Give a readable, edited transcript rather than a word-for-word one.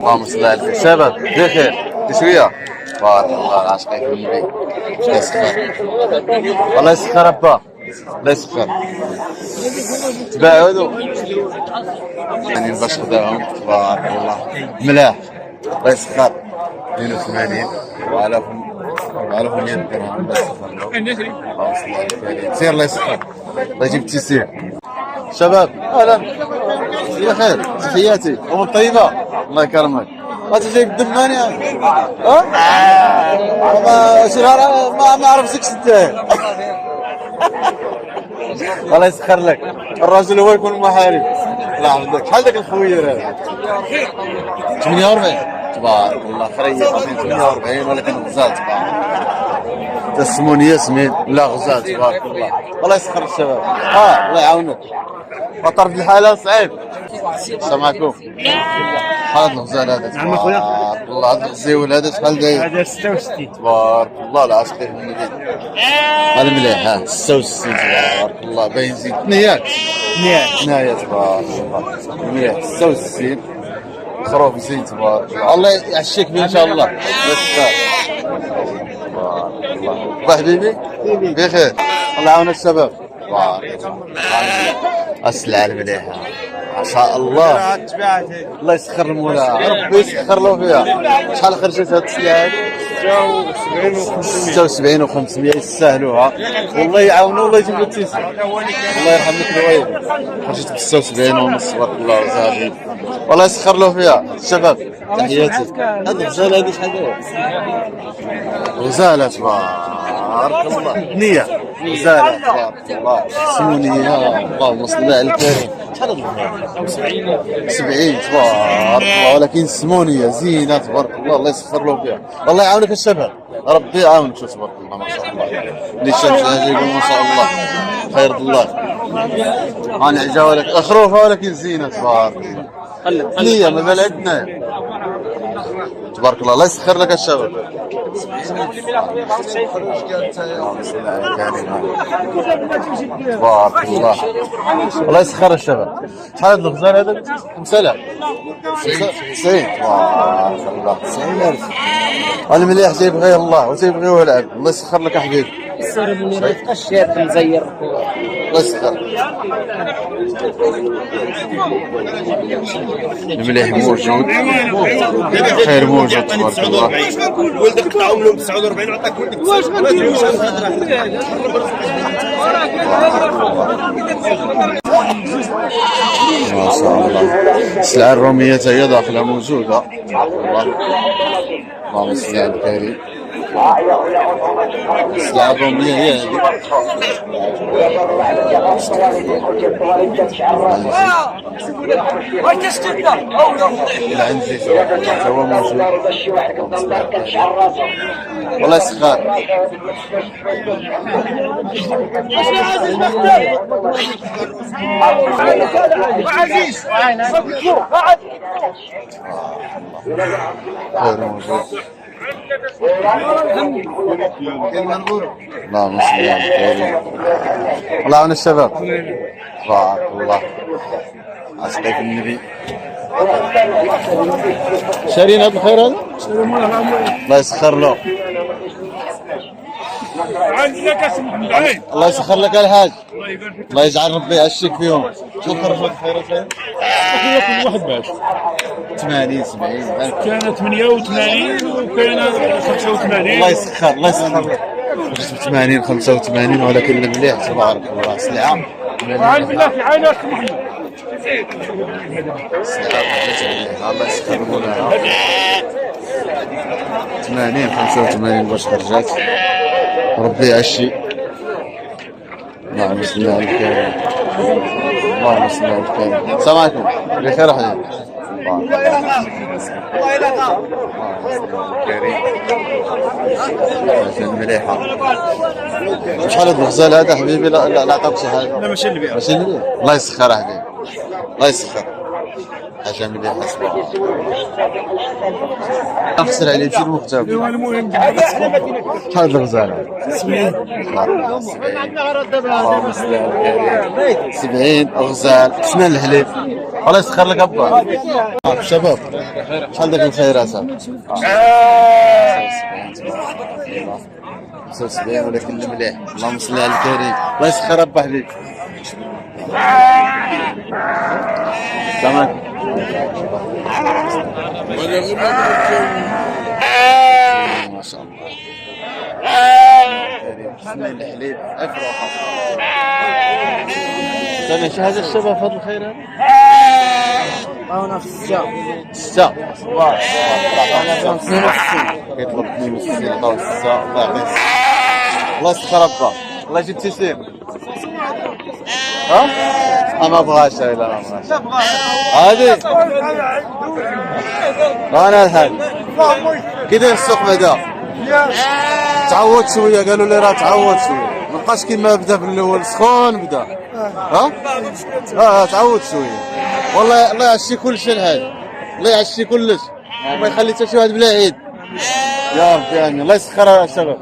اللهم صل على النبي. شباب بخير شويه. بارك الله العاشق في النبي. الله يسخر الله يسخر ابا الله يسخر. تباعوا هذو يعني باش خداهم تبارك الله ملاح. الله يسخر 82 و1000 درهم. الله يسخر اللهم صل على النبي. سير الله يسخر الله يجيب التيسير. شباب اهلا بخير تحياتي امور طيبه الله يكرمك. انت جايب الدماني ها؟ ما عرفتكش انت. الله يسخر لك الراجل هو يكون محارب. الله يحفظك. شحال داك الخوير هذا؟ 48 تبارك الله خريج 48 ولكن غزال تبارك الله. تسمون ياسمين لا غزال تبارك الله. الله يسخر الشباب. الله يعاونك. خطر في الحاله صعيب. السلام عليكم. شحال الغزال هذا؟ نعم اخويا. والله هذا الزيول هذا شحال داير؟ هذا 66 تبارك الله العاشق في النبي. هذا مليح. 66 تبارك الله باين زين. ثنيات ثنيات تبارك الله مليح. 66 خروف زين تبارك الله. الله يعشيك به ان شاء الله. تبارك الله حبيبي بخير. الله يعاون الشباب. تبارك الله السلعه المليحه ما شاء الله. الله يسخر المولى ربي يسخر له فيها. شحال خرجت هاد السلعه هادي؟ 76 و500 يستاهلوها. والله يعاونوا والله يجيب له التيسير. الله يرحم لك الوالد. خرجت ب 76 ونص تبارك الله وزاهد. والله يسخر له فيها الشباب. تحياتي. هاد الغزاله هادي شحال دايره؟ غزاله تبارك الله نيه غزاله تبارك الله سمونيه. اللهم صل على الكريم. شحال هاد 70 تبارك الله ولكن سمونيه زينه تبارك الله. الله يسخر له فيها. الله يعاونك الشباب ربي يعاونك. شوف تبارك الله ما شاء الله اللي شاف يقول ما شاء الله خير الله. انا عجاولك اخروفه ولكن زينه تبارك الله. نيه ما بال عندنا تبارك الله. الله يسخر لك الشباب. تبارك الله الله يسخر الشباب. شحال هذا الغزال هذا؟ 5000 90 تبارك الله 90000. انا مليح تيبغيه الله وتيبغيه يلعب. الله يسخر لك يا حبيبي. السير ما يبقاش شاب مزير. الله يسخر المليح موجود خير موجود تبارك الله. ولدك قطعهم لهم 49 وعطاك ولدك ما شاء الله. السلعه الروميه هي داخله موجوده. الله اللهم صل على الكريم. السلعه الروميه هي هذه. العنزي هو موجود. والله يسخر. عزيز خير موجود. اللهم صل على الكريم. الله يعاون الشباب. تبارك الله عاشق في النبي. شارين هذا الخير هذا؟ الله يسخر له. الله يسخر لك الحاج. الله يجعل ربي يعشيك فيهم. شو خرج لك خيرات هذه؟ كل واحد باش 80 70 كان 88 وكان 85. الله يسخر الله يسخر لك. 80 85 ولكن المليح تبارك الله. سلعه عن بالله في عينك سلعه الله يسخر لنا. 80 85 باش خرجت ربي يعشي. اللهم صل على الكريم. اللهم صل على الكريم. السلام عليكم بخير حبيبي. مليحة. شحال هاد الغزال هذا حبيبي؟ لا عطاك شي حاجة؟ لا ماشي اللي بيع. ماشي اللي بيع. الله يسخر حبيبي الله يسخر. حاجة مليحة سبحان الله. نخسر عليه شي المختار. المهم شحال هاد الغزال هذا؟ 70 غزال. سنان الحليب الله يسخر لك ابا. شباب شحال داك الخير اصاحبي؟ 75 ولكن المليح. اللهم صل على الكريم. الله يسخر ابا حبيبي. تمام. ما شاء الله. بسم الله الحليب افرح. سامع شو هذا الشباب هذا الخير هذا؟ هنا في الساعة 6 كيطلب 62 لقاو 6 الله يعطيه. الله يسخر ابا. الله يجيب تيسير. ها؟ ما بغاش لا ما بغاش. هادي انا الحال كي داير السوق بعدا؟ تعود شويه قالوا لي راه تعود شويه ما بقاش كيما بدا في الاول سخون بدا. ها تعود شويه والله. الله يعشي كلشي الحال. الله يعشي كلش وما يخلي حتى شي واحد بلا عيد يا ربي. يعني الله يسخر الشباب.